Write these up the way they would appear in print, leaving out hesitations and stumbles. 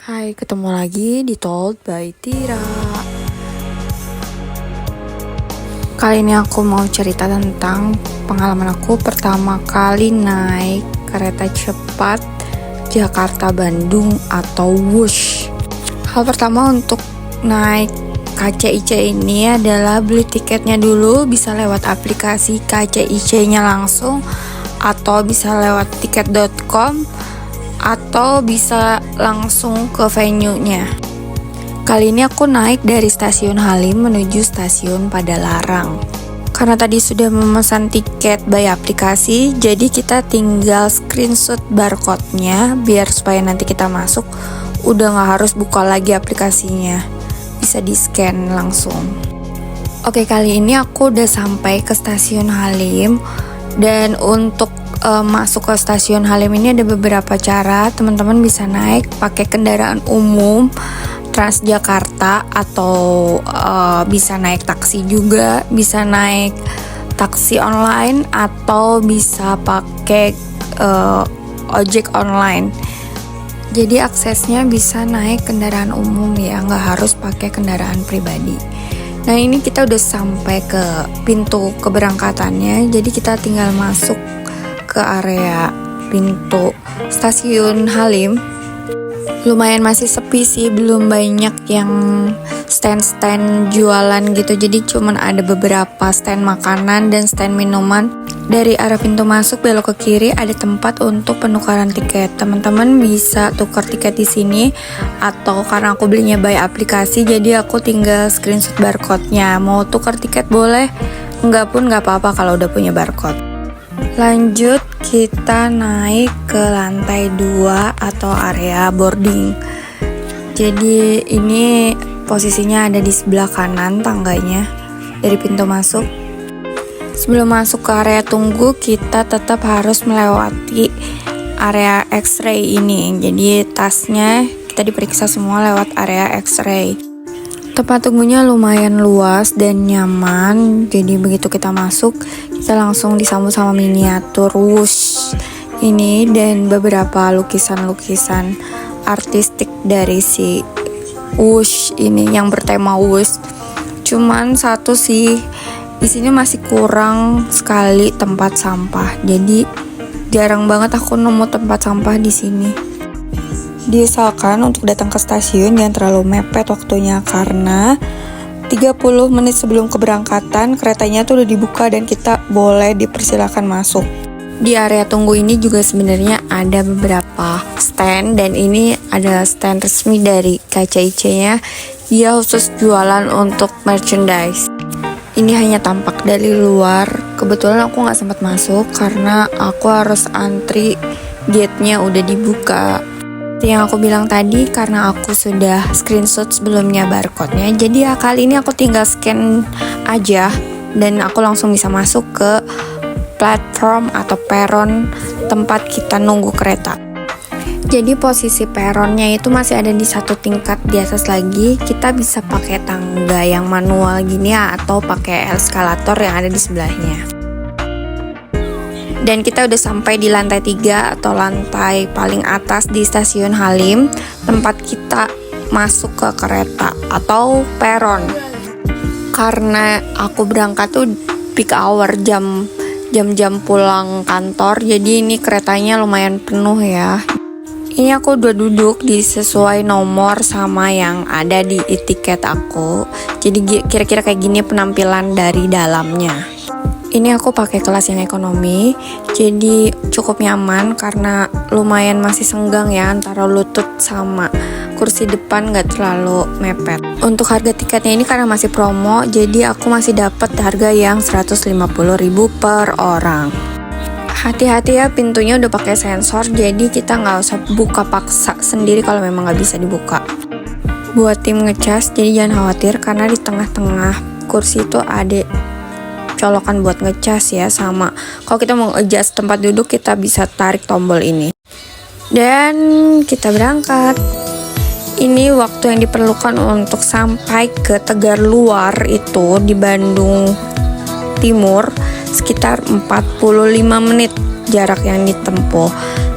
Hai, ketemu lagi di Told by Tira. Kali ini aku mau cerita tentang pengalaman aku pertama kali naik kereta cepat Jakarta-Bandung atau Wush. Hal pertama untuk naik KCIC ini adalah beli tiketnya dulu, bisa lewat aplikasi KCIC-nya langsung atau bisa lewat tiket.com atau bisa langsung ke venue-nya. Kali ini aku naik dari stasiun Halim menuju stasiun Padalarang. Karena tadi sudah memesan tiket by aplikasi, jadi kita tinggal screenshot barcode-nya biar supaya nanti kita masuk udah gak harus buka lagi aplikasinya, bisa di-scan langsung. Oke, kali ini aku udah sampai ke stasiun Halim. Dan untuk masuk ke stasiun Halim ini ada beberapa cara. Teman-teman bisa naik pakai kendaraan umum Transjakarta atau bisa naik taksi juga, bisa naik taksi online atau bisa pakai ojek online. Jadi aksesnya bisa naik kendaraan umum ya, nggak harus pakai kendaraan pribadi. Nah, ini kita udah sampai ke pintu keberangkatannya, jadi kita tinggal masuk ke area pintu stasiun Halim. Lumayan masih sepi sih, belum banyak yang stand-stand jualan gitu, jadi cuman ada beberapa stand makanan dan stand minuman. Dari arah pintu masuk belok ke kiri ada tempat untuk penukaran tiket. Teman-teman bisa tukar tiket di sini, atau karena aku belinya by aplikasi jadi aku tinggal screenshot barcode-nya. Mau tukar tiket boleh, enggak pun enggak apa-apa kalau udah punya barcode. Lanjut kita naik ke lantai 2 atau area boarding. Jadi ini posisinya ada di sebelah kanan tangganya dari pintu masuk. Sebelum masuk ke area tunggu, kita tetap harus melewati area X-ray ini. Jadi tasnya kita diperiksa semua lewat area X-ray. Tempat tunggunya lumayan luas dan nyaman. Jadi begitu kita masuk, kita langsung disambut sama miniatur Wush ini dan beberapa lukisan-lukisan artistik dari si Wush ini yang bertema Wush. Cuman satu sih, di sini masih kurang sekali tempat sampah. Jadi jarang banget aku nemu tempat sampah di sini. Diusahakan untuk datang ke stasiun jangan terlalu mepet waktunya, karena 30 menit sebelum keberangkatan keretanya tuh udah dibuka dan kita boleh dipersilakan masuk. Di area tunggu ini juga sebenarnya ada beberapa stand, dan ini ada stand resmi dari KCIC-nya. Dia khusus jualan untuk merchandise. Ini hanya tampak dari luar. Kebetulan aku gak sempat masuk karena aku harus antri, gate-nya udah dibuka. Yang aku bilang tadi, karena aku sudah screenshot sebelumnya barcode-nya, jadi ya kali ini aku tinggal scan aja dan aku langsung bisa masuk ke platform atau peron tempat kita nunggu kereta. Jadi posisi peronnya itu masih ada di satu tingkat di atas lagi. Kita bisa pakai tangga yang manual gini ya, atau pakai eskalator yang ada di sebelahnya. Dan kita udah sampai di lantai 3 atau lantai paling atas di stasiun Halim, tempat kita masuk ke kereta atau peron. Karena aku berangkat tuh peak hour, jam pulang kantor, jadi ini keretanya lumayan penuh ya. Ini aku udah duduk di sesuai nomor sama yang ada di tiket aku. Jadi kira-kira kayak gini penampilan dari dalamnya. Ini aku pakai kelas yang ekonomi, jadi cukup nyaman karena lumayan masih senggang ya antara lutut sama kursi depan, gak terlalu mepet. Untuk harga tiketnya ini karena masih promo, jadi aku masih dapat harga yang 150.000 per orang. Hati-hati ya, pintunya udah pakai sensor, jadi kita nggak usah buka paksa sendiri kalau memang nggak bisa dibuka. Buat tim ngecas, jadi jangan khawatir karena di tengah-tengah kursi itu ada colokan buat ngecas ya, sama kalau kita mau adjust tempat duduk kita bisa tarik tombol ini. Dan kita berangkat. Ini waktu yang diperlukan untuk sampai ke Tegar Luar itu di Bandung Timur sekitar 45 menit jarak yang ditempuh.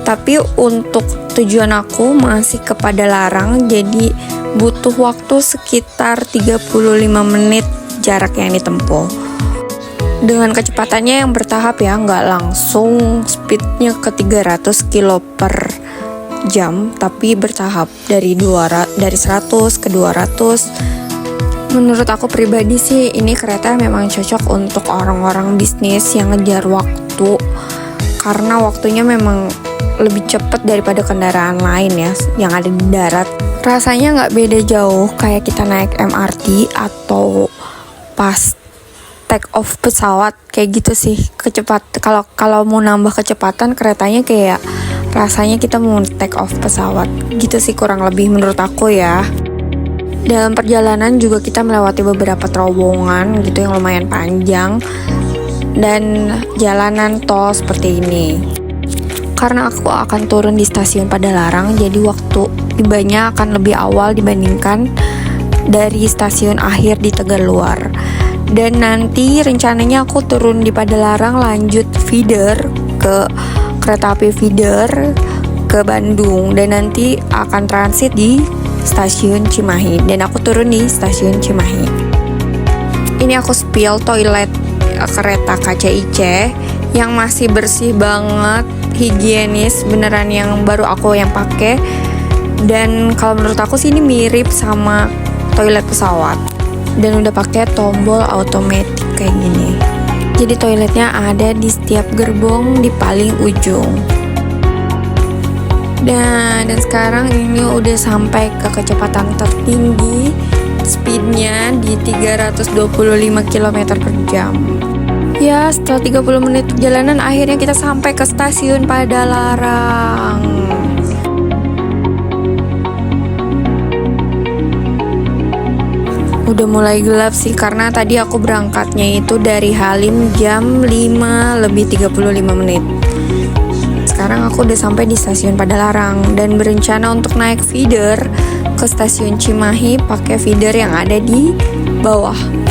Tapi untuk tujuan aku masih ke Padalarang, jadi butuh waktu sekitar 35 menit jarak yang ditempuh. Dengan kecepatannya yang bertahap ya, nggak langsung speednya ke 300 kilo per jam, tapi bertahap dari 100 ke 200. Menurut aku pribadi sih, ini kereta memang cocok untuk orang-orang bisnis yang ngejar waktu, karena waktunya memang lebih cepat daripada kendaraan lain ya yang ada di darat. Rasanya nggak beda jauh kayak kita naik MRT atau pas take off pesawat kayak gitu sih. Kalau mau nambah kecepatan keretanya kayak rasanya kita mau take off pesawat gitu sih, kurang lebih menurut aku ya. Dalam perjalanan juga kita melewati beberapa terowongan gitu yang lumayan panjang dan jalanan tol seperti ini. Karena aku akan turun di stasiun Padalarang, jadi waktu tibanya akan lebih awal dibandingkan dari stasiun akhir di Tegaluar. Dan nanti rencananya aku turun di Padalarang, lanjut feeder ke kereta api feeder ke Bandung, dan nanti akan transit di stasiun Cimahi, dan aku turun di stasiun Cimahi. Ini aku spill toilet kereta KCIC yang masih bersih banget, higienis, beneran yang baru aku yang pakai. Dan kalau menurut aku sih ini mirip sama toilet pesawat, dan udah pakai tombol automatic kayak gini. Jadi toiletnya ada di setiap gerbong di paling ujung. Dan sekarang ini udah sampai ke kecepatan tertinggi, speednya di 325 km per jam. Ya, setelah 30 menit perjalanan akhirnya kita sampai ke stasiun Padalarang. Udah mulai gelap sih, karena tadi aku berangkatnya itu dari Halim jam 5:35. Sekarang aku udah sampai di stasiun Padalarang dan berencana untuk naik feeder ke stasiun Cimahi pakai feeder yang ada di bawah.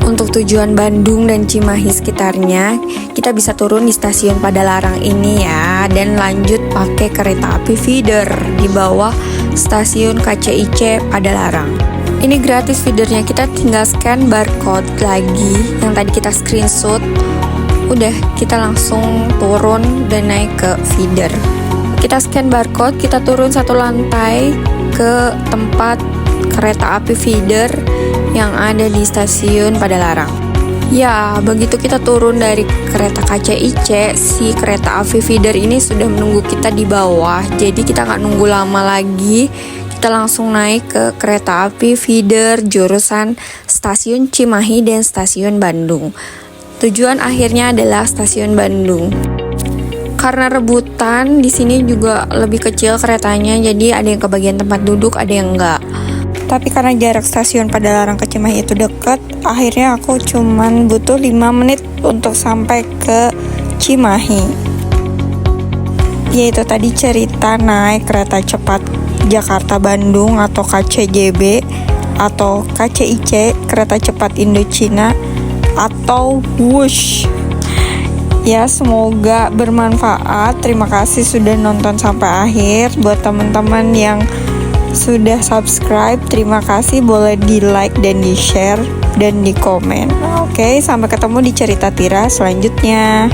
Untuk tujuan Bandung dan Cimahi sekitarnya, kita bisa turun di stasiun Padalarang ini ya, dan lanjut pakai kereta api feeder di bawah stasiun KCIC Padalarang. Ini gratis feedernya, kita tinggal scan barcode lagi yang tadi kita screenshot. Udah, kita langsung turun dan naik ke feeder. Kita scan barcode, kita turun satu lantai ke tempat kereta api feeder yang ada di stasiun Padalarang. Ya, begitu kita turun dari kereta KCIC, si kereta api feeder ini sudah menunggu kita di bawah. Jadi kita nggak nunggu lama lagi, kita langsung naik ke kereta api feeder jurusan stasiun Cimahi dan stasiun Bandung. Tujuan akhirnya adalah stasiun Bandung. Karena rebutan, di sini juga lebih kecil keretanya, jadi ada yang ke bagian tempat duduk, ada yang enggak. Tapi karena jarak stasiun Padalarang ke Cimahi itu dekat, akhirnya aku cuman butuh 5 menit untuk sampai ke Cimahi. Yaitu tadi cerita naik kereta cepat Jakarta-Bandung atau KCJB atau KCIC, kereta cepat Indochina atau Wush. Ya, semoga bermanfaat. Terima kasih sudah nonton sampai akhir. Buat teman-teman yang sudah subscribe, terima kasih, boleh di like dan di share dan di komen. Oke, sampai ketemu di cerita Tira selanjutnya.